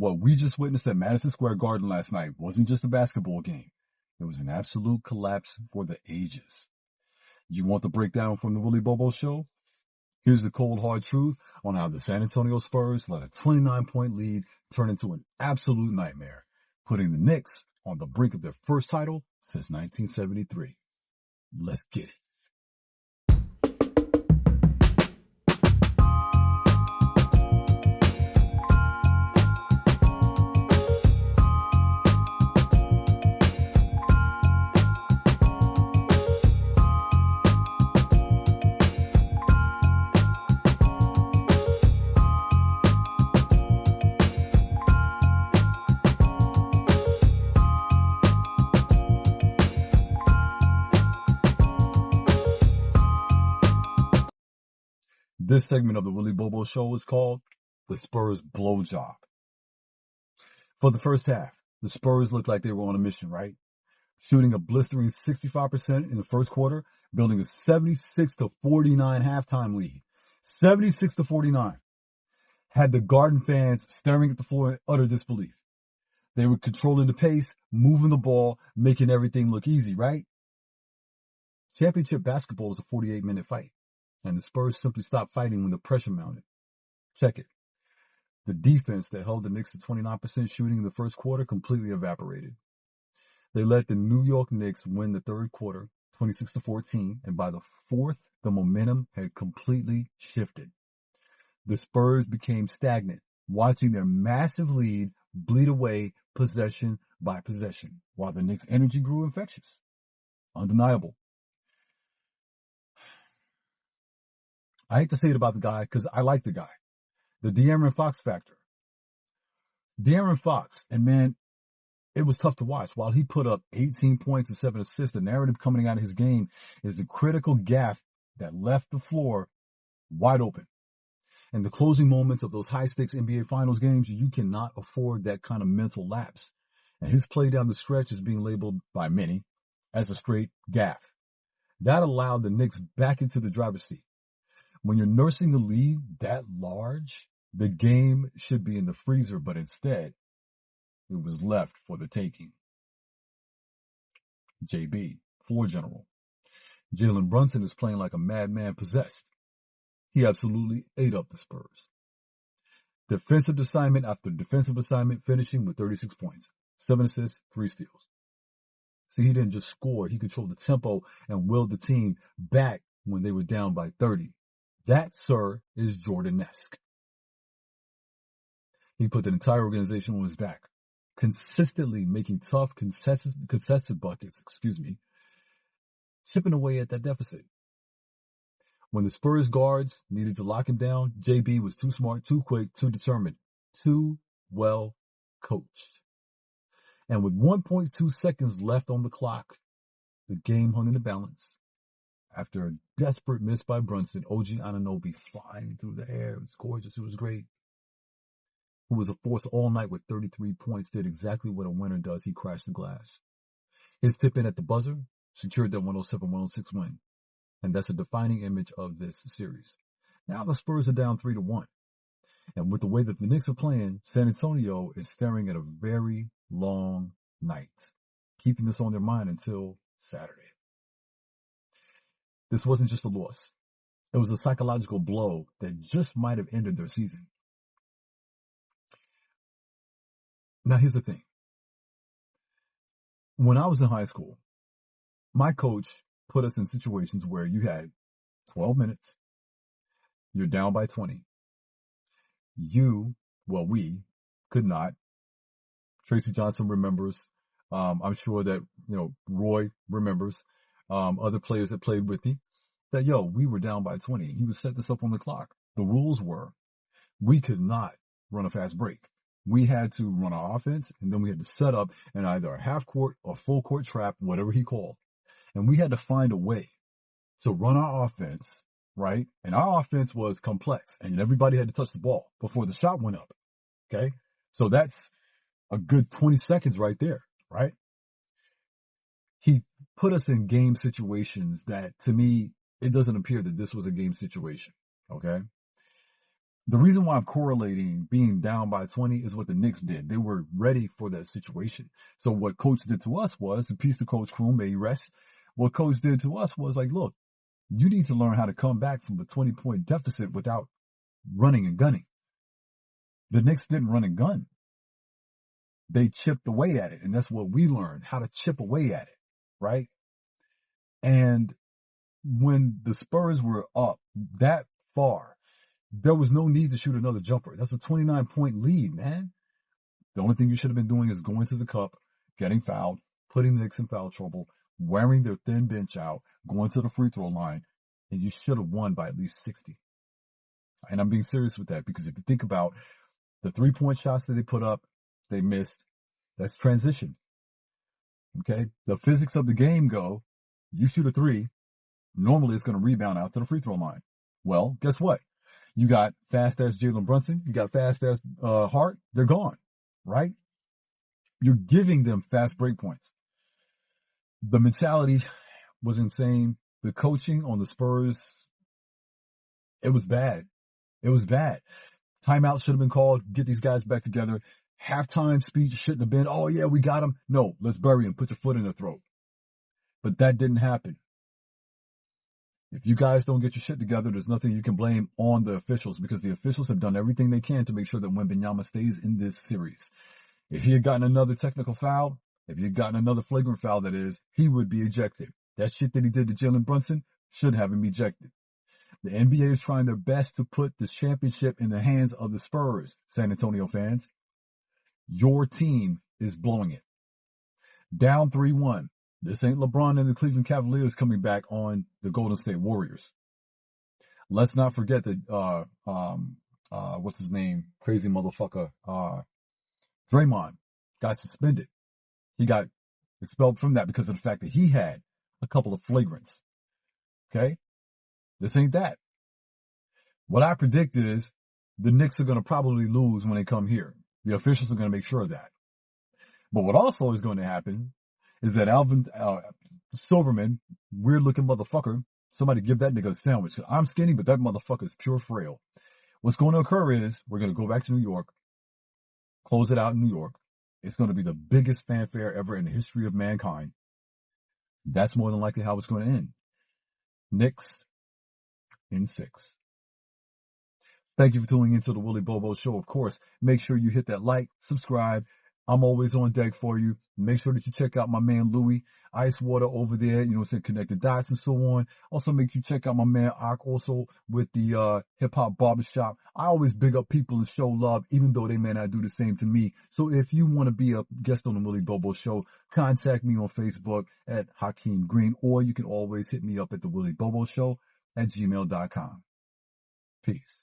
what we just witnessed at Madison Square Garden last night wasn't just a basketball game. It was an absolute collapse for the ages. You want the breakdown from the Willie Bobo Show? Here's the cold, hard truth on how the San Antonio Spurs let a 29-point lead turn into an absolute nightmare, putting the Knicks on the brink of their first title since 1973. Let's get it. This segment of the Willie Bobo Show is called the Spurs Blow Job. For the first half, the Spurs looked like they were on a mission, right? Shooting a blistering 65% in the first quarter, building a 76-49 halftime lead. 76-49. Had the Garden fans staring at the floor in utter disbelief. They were controlling the pace, moving the ball, making everything look easy, right? Championship basketball was a 48-minute fight. And the Spurs simply stopped fighting when the pressure mounted. Check it. The defense that held the Knicks to 29% shooting in the first quarter completely evaporated. They let the New York Knicks win the third quarter, 26-14, and by the fourth, the momentum had completely shifted. The Spurs became stagnant, watching their massive lead bleed away possession by possession, while the Knicks' energy grew infectious. Undeniable. I hate to say it about the guy because I like the guy. The De'Aaron Fox factor. De'Aaron Fox, and man, it was tough to watch. While he put up 18 points and 7 assists, the narrative coming out of his game is the critical gaffe that left the floor wide open. In the closing moments of those high-stakes NBA Finals games, you cannot afford that kind of mental lapse. And his play down the stretch is being labeled by many as a straight gaffe. That allowed the Knicks back into the driver's seat. When you're nursing a lead that large, the game should be in the freezer, but instead, it was left for the taking. JB, floor general. Jalen Brunson is playing like a madman possessed. He absolutely ate up the Spurs. Defensive assignment after defensive assignment, finishing with 36 points, 7 assists, 3 steals. See, he didn't just score. He controlled the tempo and willed the team back when they were down by 30. That, sir, is Jordan-esque. He put the entire organization on his back, consistently making tough, contested buckets, chipping away at that deficit. When the Spurs guards needed to lock him down, JB was too smart, too quick, too determined, too well coached. And with 1.2 seconds left on the clock, the game hung in the balance. After a desperate miss by Brunson, OG Anunoby flying through the air. It was gorgeous. It was great. Who was a force all night with 33 points, did exactly what a winner does. He crashed the glass. His tip in at the buzzer secured that 107-106 win. And that's a defining image of this series. Now the Spurs are down 3-1. And with the way that the Knicks are playing, San Antonio is staring at a very long night, keeping this on their mind until Saturday. This wasn't just a loss. It was a psychological blow that just might have ended their season. Now, here's the thing. When I was in high school, my coach put us in situations where you had 12 minutes, you're down by 20. We could not. Tracy Johnson remembers. I'm sure that, Roy remembers. Other players that played with me, that, we were down by 20. He would set this up on the clock. The rules were, we could not run a fast break. We had to run our offense, and then we had to set up in either a half court or full court trap, whatever he called. And we had to find a way to run our offense, right? And our offense was complex, and everybody had to touch the ball before the shot went up, okay? So that's a good 20 seconds right there, right? He put us in game situations that, to me, it doesn't appear that this was a game situation, okay? The reason why I'm correlating being down by 20 is what the Knicks did. They were ready for that situation. So what coach did to us was, a piece of Coach Kroom, may he rest. What coach did to us was like, look, you need to learn how to come back from a 20-point deficit without running and gunning. The Knicks didn't run and gun. They chipped away at it. And that's what we learned, how to chip away at it, right? And when the Spurs were up that far, there was no need to shoot another jumper. That's a 29-point lead, man. The only thing you should have been doing is going to the cup, getting fouled, putting the Knicks in foul trouble, wearing their thin bench out, going to the free throw line, and you should have won by at least 60. And I'm being serious with that because if you think about the 3-point shots that they put up, they missed. That's transition. Okay? The physics of the game go, you shoot a 3, normally it's going to rebound out to the free throw line. Well, guess what? You got fast-ass Jalen Brunson. You got fast-ass Hart. They're gone, right? You're giving them fast break points. The mentality was insane. The coaching on the Spurs, it was bad. It was bad. Timeout should have been called. Get these guys back together. Halftime speech shouldn't have been, oh, yeah, we got him. No, let's bury him. Put your foot in their throat. But that didn't happen. If you guys don't get your shit together, there's nothing you can blame on the officials because the officials have done everything they can to make sure that Wembanyama stays in this series. If he had gotten another technical foul, if he had gotten another flagrant foul, that is, he would be ejected. That shit that he did to Jalen Brunson should have him ejected. The NBA is trying their best to put this championship in the hands of the Spurs, San Antonio fans. Your team is blowing it. Down 3-1. This ain't LeBron and the Cleveland Cavaliers coming back on the Golden State Warriors. Let's not forget that, what's his name? Crazy motherfucker. Draymond got suspended. He got expelled from that because of the fact that he had a couple of flagrants. Okay? This ain't that. What I predict is the Knicks are going to probably lose when they come here. The officials are going to make sure of that. But what also is going to happen is that Alvin Silverman, weird-looking motherfucker, somebody give that nigga a sandwich. I'm skinny, but that motherfucker is pure frail. What's going to occur is we're going to go back to New York, close it out in New York. It's going to be the biggest fanfare ever in the history of mankind. That's more than likely how it's going to end. Knicks in 6. Thank you for tuning into the Willie Bobo Show. Of course, make sure you hit that like, subscribe. I'm always on deck for you. Make sure that you check out my man Louie, Ice Water over there, you know, saying Connected Dots and so on. Also, make sure you check out my man Ak also with the Hip Hop Barbershop. I always big up people and show love, even though they may not do the same to me. So if you want to be a guest on the Willie Bobo Show, contact me on Facebook at Hakeem Green, or you can always hit me up at the Willie Bobo Show at gmail.com. Peace.